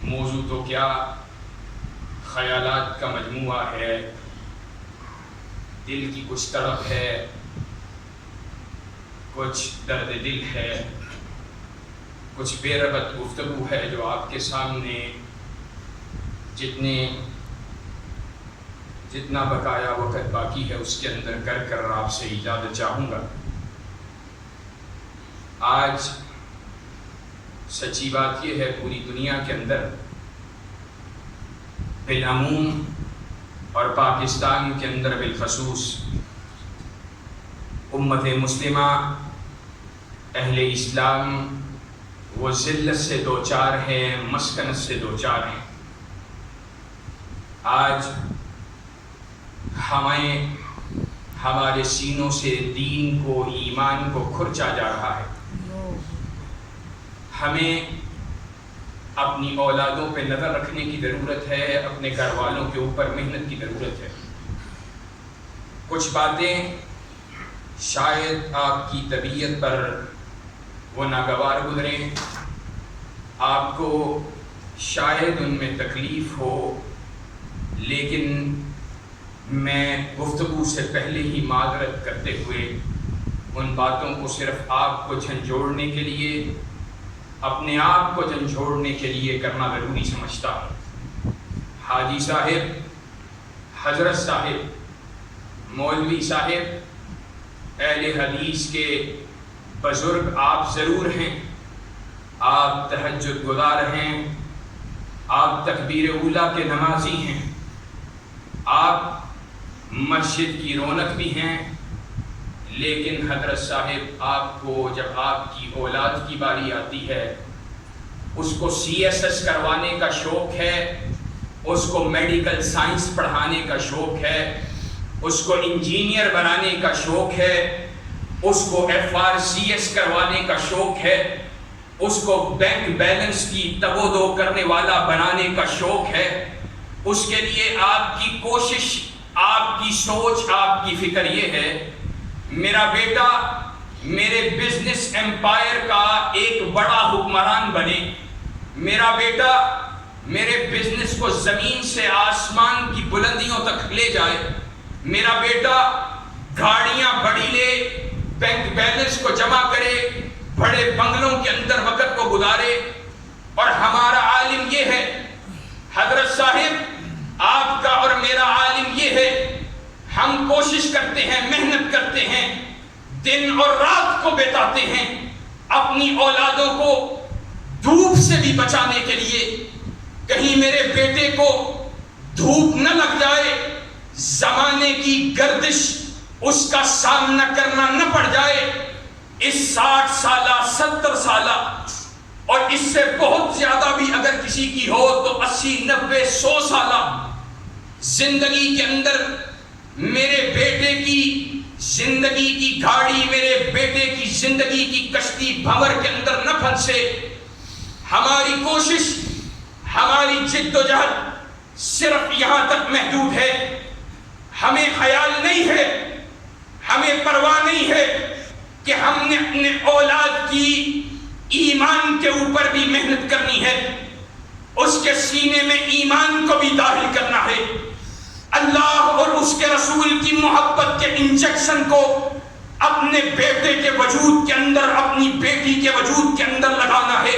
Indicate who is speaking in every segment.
Speaker 1: موضوع تو کیا خیالات کا مجموعہ ہے، دل کی کچھ تڑپ ہے، کچھ درد دل ہے، کچھ بے ربط گفتگو ہے جو آپ کے سامنے جتنا بقایا وقت باقی ہے اس کے اندر کر آپ سے اجازت چاہوں گا۔ آج سچی بات یہ ہے، پوری دنیا کے اندر بالعموم اور پاکستان کے اندر بالخصوص امت مسلمہ اہل اسلام وہ ذلت سے دوچار ہیں، مسکنت سے دوچار ہیں۔ آج ہمارے سینوں سے دین کو، ایمان کو کھرچا جا رہا ہے۔ ہمیں اپنی اولادوں پہ نظر رکھنے کی ضرورت ہے، اپنے گھر والوں کے اوپر محنت کی ضرورت ہے۔ کچھ باتیں شاید آپ کی طبیعت پر وہ ناگوار گزریں، آپ کو شاید ان میں تکلیف ہو، لیکن میں گفتگو سے پہلے ہی معذرت کرتے ہوئے ان باتوں کو صرف آپ کو جھنجھوڑنے کے لیے، اپنے آپ کو جھنجھوڑنے کے لیے کرنا ضروری سمجھتا ہوں۔ حاجی صاحب، حضرت صاحب، مولوی صاحب، اہل حدیث کے بزرگ آپ ضرور ہیں، آپ تہجد گزار ہیں، آپ تکبیر اولیٰ کے نمازی ہیں، آپ مسجد کی رونق بھی ہیں، لیکن حضرت صاحب آپ کو جب آپ کی اولاد کی باری آتی ہے، اس کو CSS کروانے کا شوق ہے، اس کو میڈیکل سائنس پڑھانے کا شوق ہے، اس کو انجینئر بنانے کا شوق ہے، اس کو FRCS کروانے کا شوق ہے، اس کو بینک بیلنس کی تگ و دو کرنے والا بنانے کا شوق ہے۔ اس کے لیے آپ کی کوشش، آپ کی سوچ، آپ کی فکر یہ ہے میرا بیٹا میرے بزنس امپائر کا ایک بڑا حکمران بنے، میرا بیٹا میرے بزنس کو زمین سے آسمان کی بلندیوں تک لے جائے، میرا بیٹا گاڑیاں بڑی لے، بینک بیلنس کو جمع کرے، بڑے بنگلوں کے اندر وقت کو گزارے۔ اور ہمارا عالم یہ ہے، حضرت صاحب آپ کا اور میرا عالم یہ ہے، ہم کوشش کرتے ہیں، محنت کرتے ہیں، دن اور رات کو بتاتے ہیں اپنی اولادوں کو دھوپ سے بھی بچانے کے لیے، کہیں میرے بیٹے کو دھوپ نہ لگ جائے، زمانے کی گردش اس کا سامنا کرنا نہ پڑ جائے۔ اس 60 سالہ، 70 سالہ اور اس سے بہت زیادہ بھی اگر کسی کی ہو تو 80، 90، 100 سالہ زندگی کے اندر میرے بیٹے کی زندگی کی گاڑی، میرے بیٹے کی زندگی کی کشتی بھنور کے اندر نہ پھنسے۔ ہماری کوشش، ہماری جد و جہد صرف یہاں تک محدود ہے۔ ہمیں خیال نہیں ہے، ہمیں پرواہ نہیں ہے کہ ہم نے اپنے اولاد کی ایمان کے اوپر بھی محنت کرنی ہے، اس کے سینے میں ایمان کو بھی داخل کرنا ہے، اللہ اور اس کے رسول کی محبت کے انجیکشن کو اپنے بیٹے کے وجود کے اندر، اپنی بیٹی کے وجود کے اندر لگانا ہے۔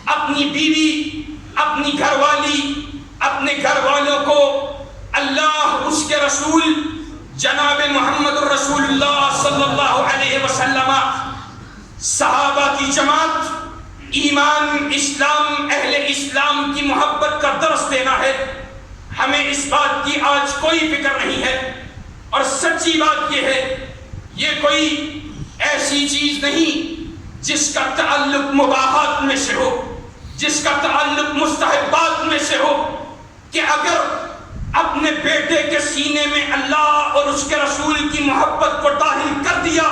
Speaker 1: اپنی بیوی، اپنی گھر والی، اپنے گھر والوں کو اللہ، اس کے رسول جناب محمد الرسول اللہ صلی اللہ علیہ وسلم، صحابہ کی جماعت، ایمان، اسلام، اہل اسلام کی محبت کا درس دینا ہے۔ ہمیں اس بات کی آج کوئی فکر نہیں ہے، اور سچی بات یہ ہے، یہ کوئی ایسی چیز نہیں جس کا تعلق مباحات میں سے ہو، جس کا تعلق مستحبات میں سے ہو، کہ اگر اپنے بیٹے کے سینے میں اللہ اور اس کے رسول کی محبت کو داخل کر دیا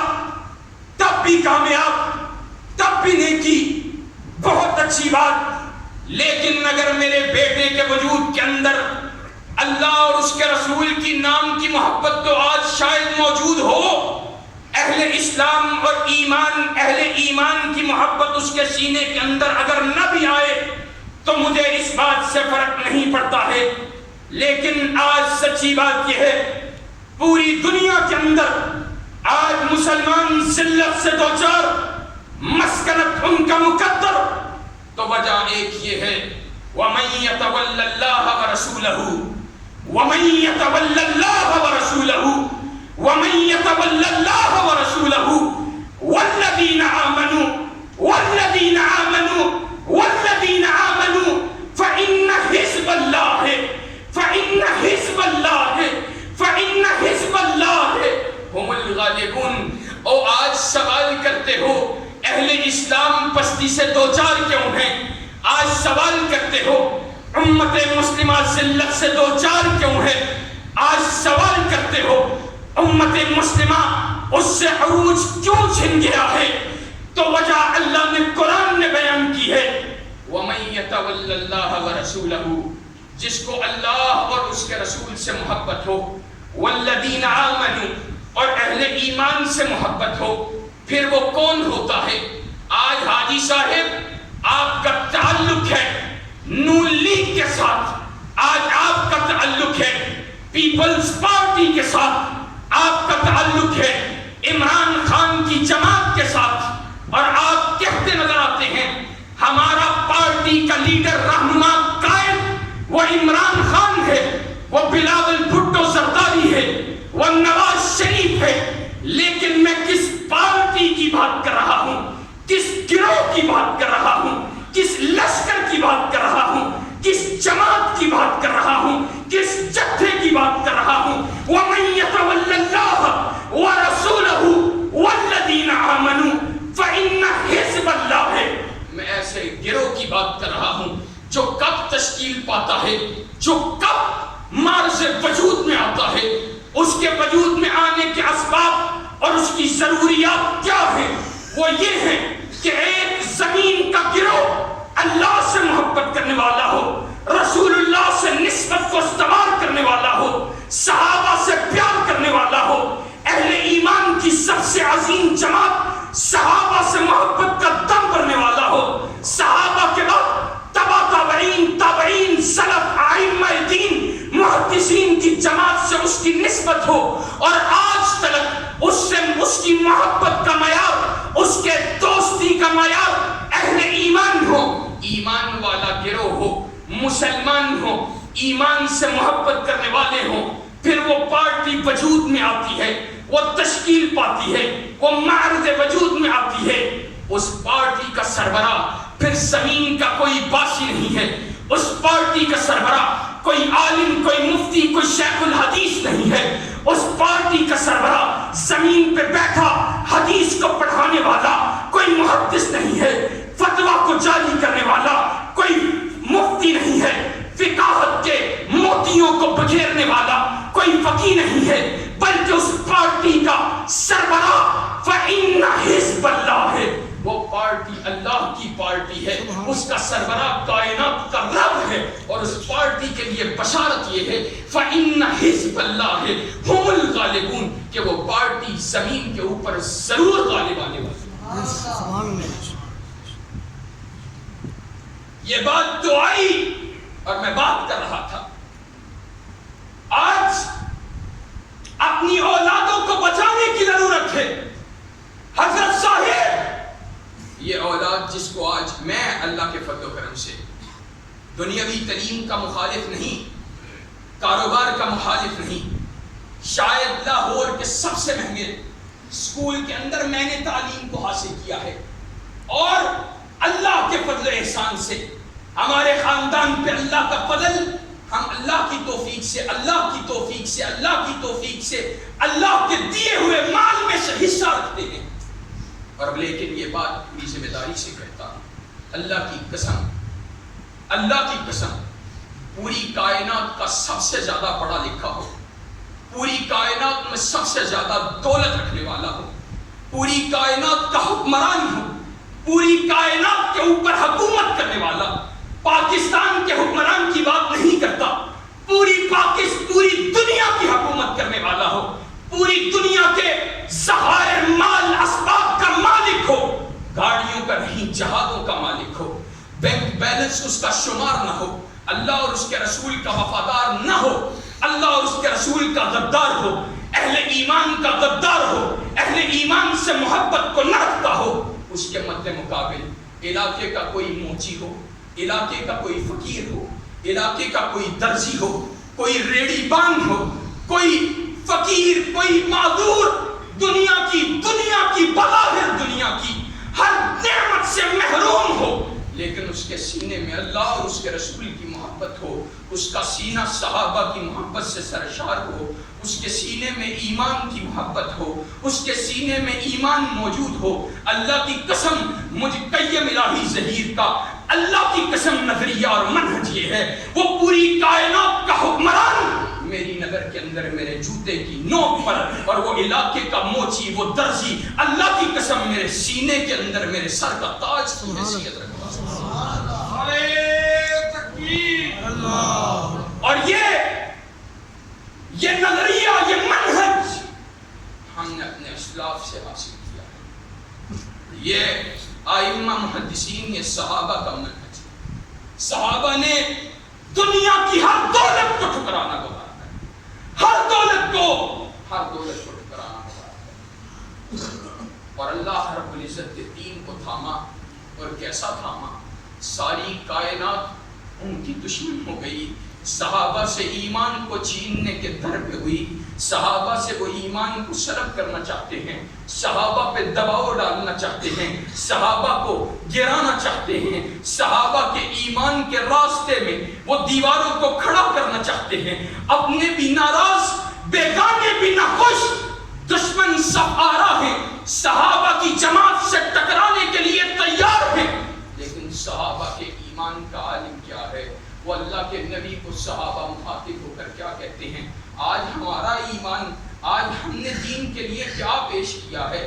Speaker 1: تب بھی کامیاب، تب بھی نیکی، بہت اچھی بات۔ لیکن اگر میرے بیٹے کے وجود کے اندر اللہ اور اس کے رسول کی نام کی محبت تو آج شاید موجود ہو، اہل اسلام اور ایمان، اہل ایمان کی محبت اس کے سینے کے اندر اگر نہ بھی آئے، تو مجھے اس بات سے فرق نہیں پڑتا ہے، لیکن آج سچی بات یہ ہے پوری دنیا کے اندر آج مسلمان ذلت سے دوچار، مسکنت ان کا مقدر، تو وجہ ایک یہ ہے وَمَن يَتَوَلَّ اللَّهَ وَرَسُولَهُ وَمَن يَتَوَلَّ اللَّهَ وَرَسُولَهُ وَمَن يَتَوَلَّ اللَّهَ وَرَسُولَهُ وَالَّذِينَ آمَنُوا فَإِنَّ حِزْبَ اللَّهِ هُمُ الْغَالِبُونَ۔ او آج سوال کرتے ہو اہل اسلام پستی سے دوچار کیوں ہیں؟ آج سوال کرتے ہو امت مسلمہ ذلت سے دوچار کیوں ہے؟ آج سوال کرتے ہو امت مسلمہ اس سے عروج کیوں چھن گیا ہے؟ تو وجہ اللہ نے قرآن نے بیان کی ہے وَمَن يَتَوَلَّ اللَّهَ وَرَسُولَهُ، جس کو اللہ اور اس کے رسول سے محبت ہو، وَالَّذِينَ آمَنُوا، اور اہل ایمان سے محبت ہو، پھر وہ کون ہوتا ہے؟ آج حاجی صاحب آپ کا تعلق ہے نون لیگ کے ساتھ، آج آپ کا تعلق ہے پیپلز پارٹی کے ساتھ، آپ کا تعلق ہے عمران خان کی جماعت کے ساتھ، اور آپ کہتے نظر آتے ہیں ہمارا پارٹی کا لیڈر رہنما قائد وہ عمران خان ہے، وہ بلاول بھٹو زرداری ہے، وہ نواز شریف ہے، لیکن میں کس پارٹی کی بات کر رہا ہوں، کس گروہ کی بات کر رہا ہوں، کس لشکر کی بات کر رہا ہوں، کس جماعت کی بات کر رہا ہوں، کس جتھے کی بات کر رہا ہوں؟ وَمَن يَتَوَلَّ اللَّهَ وَرَسُولَهُ وَالَّذِينَ آمَنُوا فَإِنَّ حِزْبَ اللَّهِ، میں ایسے گروہ کی بات کر رہا ہوں جو کب تشکیل پاتا ہے، جو کب مارز وجود میں آتا ہے، اس کے وجود میں آنے کے اسباب اور اس کی ضروریات کیا ہیں؟ وہ یہ ہیں کہ ایک زمین کا گروہ اللہ سے محبت کرنے والا ہو، رسول اللہ سے نسبت کو استوار کرنے والا ہو، صحابہ سے پیار کرنے والا ہو، اہل ایمان کی سب سے عظیم جماعت صحابہ سے محبت کا دم بھرنے والا ہو، صحابہ کے بعد تابعین سلف ائمہ دین محدثین کی جماعت سے اس کی نسبت ہو، اور آج تک اس کی محبت کا معیار، اس کے دوستی کا معیار اہل ایمان ہو، ایمان والا گروہ ہو، مسلمان ہو، ایمان سے محبت کرنے والے ہوں، پھر وہ پارٹی وجود میں آتی ہے، وہ تشکیل پاتی ہے، وہ معرض وجود میں آتی ہے، اس پارٹی کا سربراہ پھر زمین کا کوئی باشی نہیں ہے، اس پارٹی کا سربراہ کوئی عالم، کوئی مفتی، کوئی شیخ الحدیث نہیں ہے، اس پارٹی کا سربراہ زمین پہ بیٹھا حدیث کو پڑھانے والا کوئی محدث نہیں ہے، فتویٰ کو جاری کرنے والا کوئی مفتی نہیں ہے، فقاہت کے موتیوں کو بکھیرنے والا کوئی فقیہ نہیں ہے، بلکہ اس پارٹی کا سربراہ فَإِنَّ حِزْبَ اللَّهِ ہے، وہ پارٹی اللہ کی پارٹی ہے، اس کا سربراہ کائنات کا رب ہے، اور اس پارٹی کے لیے بشارت یہ ہے فَإِنَّ حِزْبَ اللَّهِ هُمُ الْغَالِبُونَ، کہ وہ پارٹی زمین کے اوپر ضرور غالب آنے والی ہے۔ یہ بات تو آئی اور میں بات کر رہا تھا، آج اپنی اولادوں کو بچانے کی ضرورت ہے۔ حضرت صاحب، یہ اولاد جس کو آج میں اللہ کے فضل و کرم سے دنیاوی تعلیم کا مخالف نہیں، کاروبار کا مخالف نہیں، شاید لاہور کے سب سے مہنگے اسکول کے اندر میں نے تعلیم کو حاصل کیا ہے، اور اللہ کے فضل و احسان سے ہمارے خاندان پہ اللہ کا فضل، ہم اللہ کی توفیق سے اللہ کے دیے ہوئے مال میں سے حصہ رکھتے ہیں، اور لیکن یہ بات پوری ذمہ داری سے کہتا ہوں، اللہ کی قسم پوری کائنات کا سب سے زیادہ پڑھا لکھا ہو، پوری کائنات میں سب سے زیادہ دولت رکھنے والا ہو، پوری کائنات کا حکمران ہو، پوری کائنات کے اوپر حکومت کرنے والا، پاکستان کے حکمران کی بات نہیں کرتا، پوری دنیا کی حکومت کرنے والا ہو، پوری دنیا کے ذخائر مال اسباب کا مالک ہو، گاڑیوں کا نہیں جہازوں کا مالک ہو، بینک بیلنس اس کا شمار نہ ہو، اللہ اور اس کے رسول کا وفادار نہ ہو، اللہ اور اس کے رسول کا غدار ہو، اہل ایمان کا غدار ہو، اہل ایمان سے محبت کو نہ رکھتا ہو، اس کے مد مقابل علاقے کا کوئی موچی ہو، علاقے کا کوئی فقیر ہو، علاقے کا کوئی درزی ہو، کوئی ریڑی بان ہو، کوئی فقیر، کوئی معذور، دنیا کی بظاہر دنیا کی ہر نعمت سے محروم ہو، لیکن اس کے سینے میں اللہ اور اس کے رسول کی محبت ہو، اس کا سینہ صحابہ کی محبت سے سرشار ہو، اس کے سینے میں ایمان کی محبت ہو، اس کے سینے میں ایمان موجود ہو، اللہ کی قسم مجھ قیم الہی ظہیر کا اللہ کی قسم نظریہ اور منہج یہ ہے، وہ پوری کائنات کا حکمران میری نظر کے اندر میرے جوتے کی نوک پر، اور وہ علاقے کا موچی، وہ درزی اللہ کی قسم میرے سینے کے اندر میرے سر کا تاج کی حیثیت رکھتا ہے۔ اور یہ نظریہ، یہ منہج ہم نے اپنے اسلاف سے حاصل کیا ہے، یہ ائمہ محدثین، یہ صحابہ کا منہج ہے۔ صحابہ نے دنیا کی ہر دولت کو ٹھکرانا گوارا ہے، ہر دولت کو ٹھکرانا گوارا ہے، اور اللہ رب العزت کے دین کو تھاما، اور کیسا تھاما؟ ساری کائنات ان کی دشمن ہو گئی، صحابہ سے ایمان کو چھیننے کے در پہ ہوئی، صحابہ سے وہ ایمان کو سلب کرنا چاہتے ہیں، صحابہ پہ دباؤ ڈالنا چاہتے ہیں، صحابہ کو گرانا چاہتے ہیں، صحابہ کے ایمان کے راستے میں وہ دیواروں کو کھڑا کرنا چاہتے ہیں، اپنے بھی ناراض، بیگانے بھی ناخوش، دشمن سب آرا ہیں، صحابہ کی جماعت سے ٹکرانے کے لیے تیار ہیں، لیکن صحابہ کے ایمان کا عالم کیا ہے؟ وہ اللہ کے نبی کو صحابہ مخاطب ہو کر کیا کہتے ہیں؟ آج ہمارا ایمان، آج ہم نے دین کے لیے کیا پیش کیا ہے؟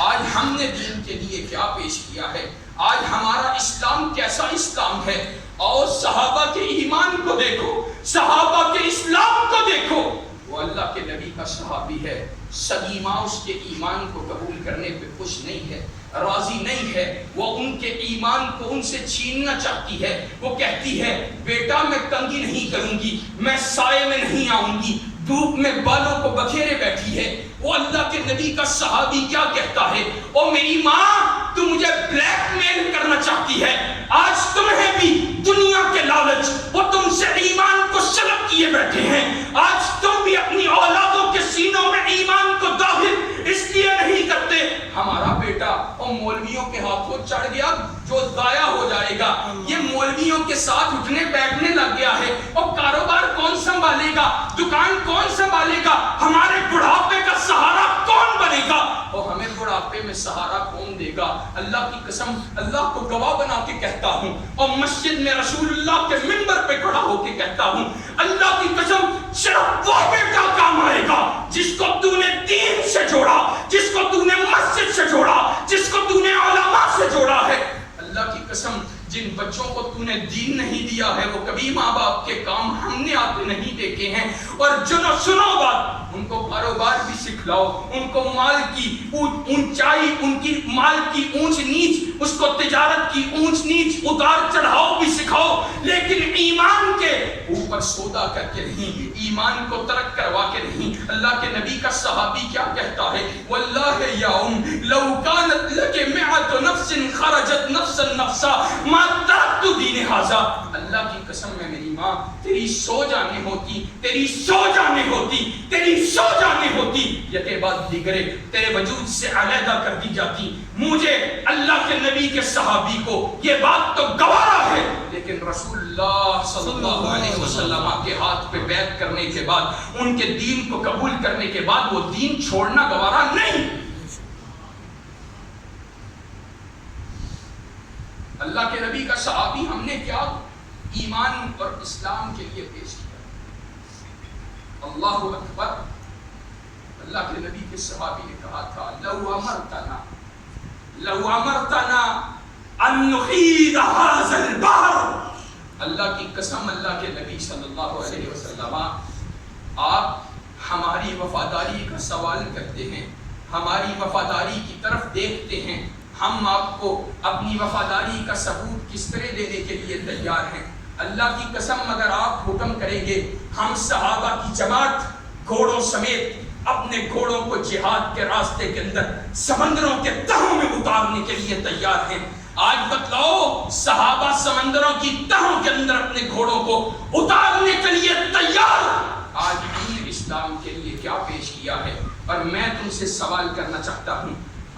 Speaker 1: آج ہم نے دین کے لیے کیا پیش کیا ہے؟ آج ہمارا اسلام کیسا اسلام ہے؟ اور صحابہ کے ایمان کو دیکھو، صحابہ کے اسلام کو دیکھو۔ وہ اللہ کے نبی کا صحابی ہے، سلیمہ اس کے ایمان کو قبول کرنے پہ خوش نہیں ہے، راضی نہیں ہے، وہ ان کے ایمان کو ان سے چھیننا چاہتی ہے، وہ کہتی ہے بیٹا میں کنگھی نہیں کروں گی، میں سائے میں نہیں آؤں گی، دھوپ میں بالوں کو بکھیرے بیٹھی ہے۔ وہ اللہ کے نبی کا صحابی کیا کہتا ہے؟ او میری ماں، تو مجھے بلیک میل کرنا چاہتی ہے، آج تمہیں بھی دنیا کے لالچ وہ تم سے ایمان کو سلب کیے بیٹھے ہیں، آج تم بھی اپنی اولادوں کے سینوں میں ایمان کو داخل اس لیے نہیں کرتے ہمارا بیٹا اور مولویوں کے ہاتھوں چڑھ گیا جو ضائع ہو جائے گا، یہ مولویوں کے ساتھ اٹھنے بیٹھنے لگ گیا ہے، اور کاروبار کون سنبھالے گا، دکان کون سنبھالے گا، ہمارے بڑھاپے کا سہارا کون بنے گا، اور ہمیں بڑھاپے میں سہارا کون دے گا؟ اللہ کی قسم اللہ کو گواہ بنا کے کہتا ہوں، اور مسجد میں رسول اللہ کے منبر پہ کھڑا ہو کے کہتا ہوں، اللہ کی قسم صرف وہ بیٹا کام آئے گا جس کو تو نے دین سے جوڑا، جس کو تو نے مسجد سے جوڑا، جس کو تو نے علماء سے جوڑا ہے۔ اللہ کی قسم جن بچوں کو تو نے دین نہیں دیا ہے وہ کبھی ماں باپ کے کام ہم نے آتے نہیں دیکھے ہیں، اور سنو بات، ان کو کاروبار بھی سکھلاؤ، ان کو مال کی اونچائی، ان کی مال کی اونچ نیچ، اس کو تجارت کی اونچ نیچ اتار چڑھاؤ بھی سکھاؤ، لیکن ایمان کے اوپر سودا کر کے نہیں، ایمان کو ترک کروا کے نہیں۔ اللہ کے نبی کا صحابی کیا کہتا ہے؟ واللہ یا لو کانت لک مئۃ نفس خرجت نفسا نفسا ما ترکت دین ھذا، اللہ کی قسم میں میری ماں تیری سو جانے ہوتی، تیری سو جانے ہوتی، تیری سو جانے ہوتی، یکے بعد دیگرے تیرے وجود سے علیحدہ کر دی جاتی۔ مجھے اللہ کے نبی کے صحابی کو یہ بات تو گوارا ہے، لیکن رسول اللہ صلی اللہ علیہ وسلم کے ہاتھ پہ بیعت کرنے کے بعد، ان کے دین کو قبول کرنے کے بعد وہ دین چھوڑنا گوارا نہیں۔ اللہ کے نبی کا صحابی ہم نے کیا ایمان اور اسلام کے لیے پیش کیا؟ اللہ اکبر۔ اللہ کے نبی کے صحابی نے کہا تھا لو امرتنا ان نحیط ھذا البحر، اللہ کی قسم اللہ کے نبی صلی اللہ علیہ وسلم آپ ہماری وفاداری کا سوال کرتے ہیں، ہماری وفاداری کی طرف دیکھتے ہیں، ہم آپ کو اپنی وفاداری کا ثبوت کس طرح دینے کے لیے تیار ہیں؟ اللہ کی قسم اگر آپ حکم کریں گے ہم صحابہ کی جماعت گھوڑوں سمیت اپنے گھوڑوں کو جہاد کے راستے کے اندر سمندروں کے تہوں میں اتارنے کے لیے تیار ہیں۔ آج بتلاؤ صحابہ سمندروں کی تہوں کے اندر اپنے گھوڑوں کو اتارنے کے لیے تیار، آج دین اسلام کے لیے کیا پیش کیا ہے؟ اور میں تم سے سوال کرنا چاہتا ہوں،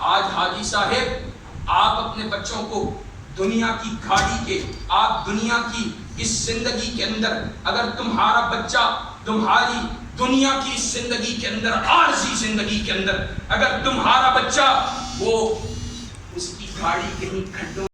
Speaker 1: آج حاجی صاحب آپ اپنے بچوں کو دنیا کی گھاڑی کے، آپ دنیا کی اس زندگی کے اندر، اگر تمہارا بچہ تمہاری دنیا کی اس زندگی کے اندر، عارضی زندگی کے اندر، اگر تمہارا بچہ وہ اس کی گھاڑی کہیں کھڈوں